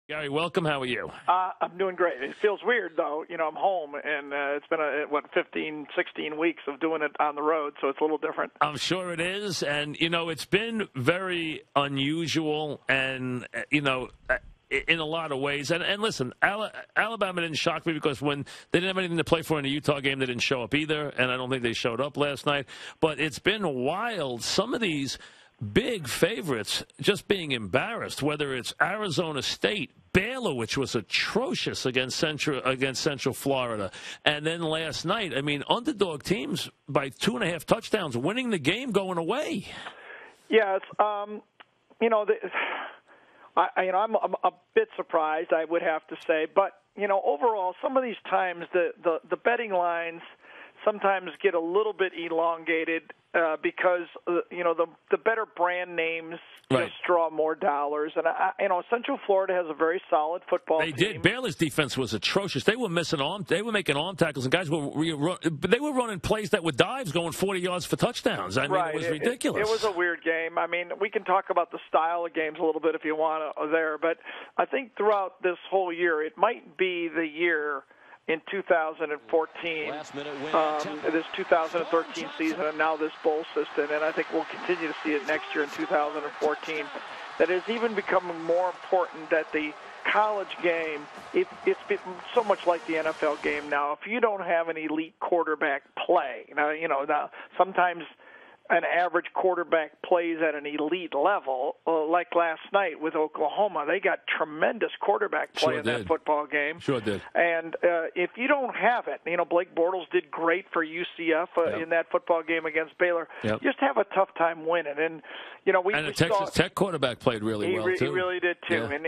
Gary, welcome. How are you? I'm doing great. It feels weird, though. I'm home, and it's been, 15, 16 weeks of doing it on the road, so it's a little different. I'm sure it is. And, it's been very unusual and, in a lot of ways. And listen, Alabama didn't shock me because when they didn't have anything to play for in the Utah game, they didn't show up either, and I don't think they showed up last night. But it's been wild. Some of these big favorites just being embarrassed, whether it's Arizona State, Baylor, which was atrocious against Central Florida, and then last night, underdog teams by 2.5 touchdowns, winning the game, going away. Yeah, it's I'm a bit surprised, I would have to say, but overall, some of these times the betting lines sometimes get a little bit elongated because the better brand names just draw more dollars. And Central Florida has a very solid football team. They did. Baylor's defense was atrocious. They were missing they were making arm tackles, and guys they were running plays that were dives, going 40 yards for touchdowns. It was ridiculous. It was a weird game. We can talk about the style of games a little bit if you want there, but I think throughout this whole year, it might be the year in 2014, this 2013 season, and now this bowl system, and I think we'll continue to see it next year in 2014, that it's even becoming more important that the college game, it's been so much like the NFL game now. If you don't have an elite quarterback play, now sometimes an average quarterback plays at an elite level, like last night with Oklahoma. They got tremendous quarterback play in that football game. Sure did. And if you don't have it, Blake Bortles did great for UCF in that football game against Baylor. Yep. You just have a tough time winning. And, the Texas Tech quarterback played really well, too. He really did, too. Yeah. And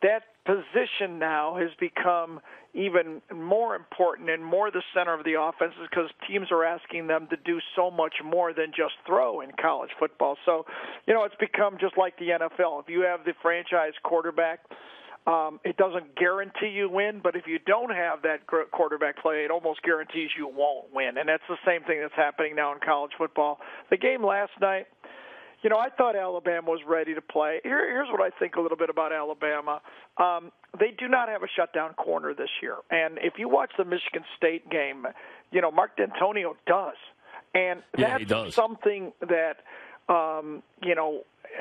that position now has become even more important and more the center of the offense because teams are asking them to do so much more than just throw in college football. So, it's become just like the NFL. If you have the franchise quarterback, it doesn't guarantee you win, but if you don't have that quarterback play, it almost guarantees you won't win. And that's the same thing that's happening now in college football. The game last night, I thought Alabama was ready to play. Here's what I think a little bit about Alabama. They do not have a shutdown corner this year. And if you watch the Michigan State game, Mark D'Antonio does. And that's something that,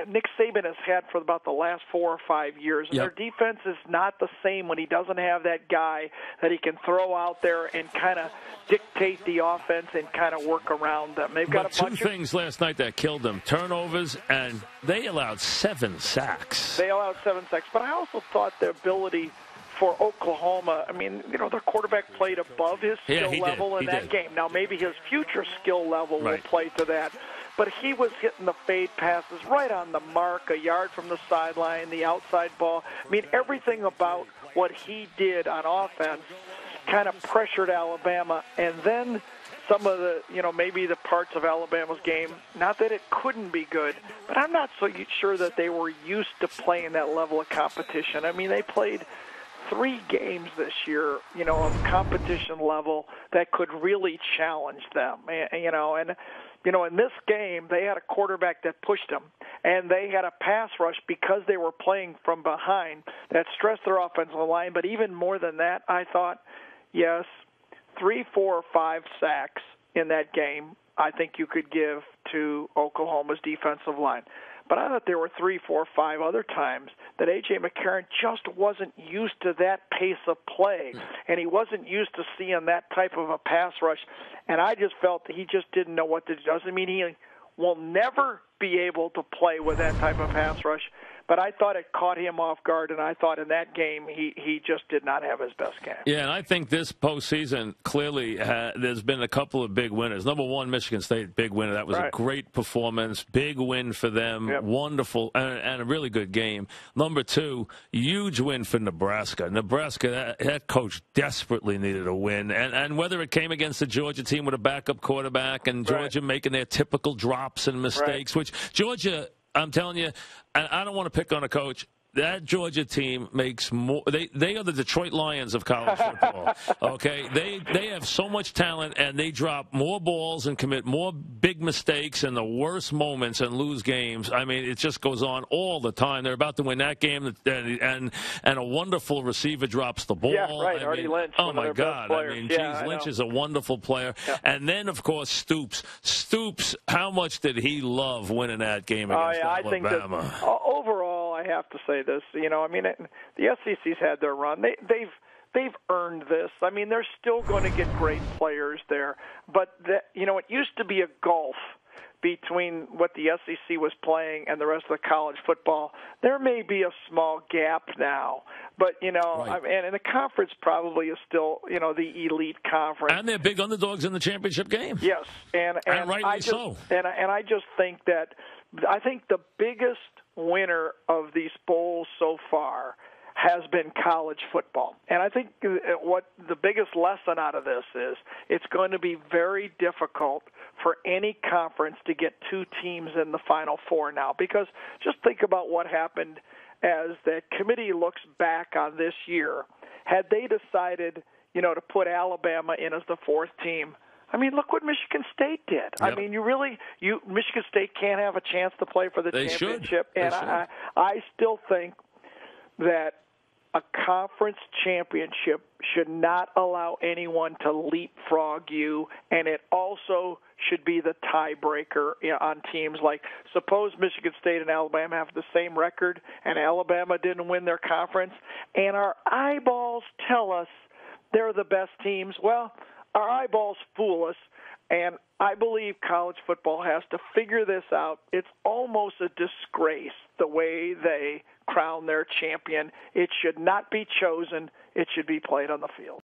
Nick Saban has had for about the last 4 or 5 years. And their defense is not the same when he doesn't have that guy that he can throw out there and kind of dictate the offense and kind of work around them. They've got two things last night that killed them: turnovers, and they allowed 7 sacks. They allowed 7 sacks. But I also thought the ability for Oklahoma, their quarterback played above his skill level in that game. Now, maybe his future skill level will play to that. But he was hitting the fade passes right on the mark, a yard from the sideline, the outside ball. Everything about what he did on offense kind of pressured Alabama. And then some of the, maybe the parts of Alabama's game, not that it couldn't be good, but I'm not so sure that they were used to playing that level of competition. They played 3 games this year, of competition level that could really challenge them, and in this game, they had a quarterback that pushed them, and they had a pass rush because they were playing from behind that stressed their offensive line. But even more than that, I thought, yes, 3, 4, or 5 sacks in that game, I think you could give to Oklahoma's defensive line. But I thought there were 3, 4, 5 other times that A.J. McCarron just wasn't used to that pace of play, and he wasn't used to seeing that type of a pass rush. And I just felt that he just didn't know what to do. Doesn't mean he will never be able to play with that type of pass rush, but I thought it caught him off guard, and I thought in that game he just did not have his best game. Yeah, and I think this postseason, clearly, there's been a couple of big winners. Number one, Michigan State, big winner. That was a great performance, big win for them, wonderful, and a really good game. Number 2, huge win for Nebraska. Nebraska, that coach desperately needed a win, and whether it came against the Georgia team with a backup quarterback and Georgia making their typical drops and mistakes, which Georgia, I'm telling you, I don't want to pick on a coach. that Georgia team makes more. They are the Detroit Lions of college football. Okay, they have so much talent, and they drop more balls and commit more big mistakes in the worst moments and lose games. I mean, it just goes on all the time. They're about to win that game, and a wonderful receiver drops the ball. Yeah, right. Artie Lynch. Oh my God! I mean, Lynch is a wonderful player, and then of course Stoops. Stoops, how much did he love winning that game against Alabama? I think that, overall, I have to say this. I mean, the SEC's had their run. They've earned this. I mean, they're still going to get great players there, but it used to be a gulf between what the SEC was playing and the rest of the college football. There may be a small gap now, but right. And the conference probably is still the elite conference. And they're big underdogs in the championship game. Yes, and rightly so. And I just think that the biggest winner of these bowls so far has been college football. And I think what the biggest lesson out of this is, it's going to be very difficult for any conference to get two teams in the Final Four now. Because just think about what happened as the committee looks back on this year. Had they decided, to put Alabama in as the fourth team, I mean, look what Michigan State did. Yep. I mean, Michigan State can't have a chance to play for the championship. And I still think that a conference championship should not allow anyone to leapfrog you, and it also should be the tiebreaker on teams. Like, suppose Michigan State and Alabama have the same record, and Alabama didn't win their conference, and our eyeballs tell us they're the best teams. Well, our eyeballs fool us, and I believe college football has to figure this out. It's almost a disgrace the way they crown their champion. It should not be chosen. It should be played on the field.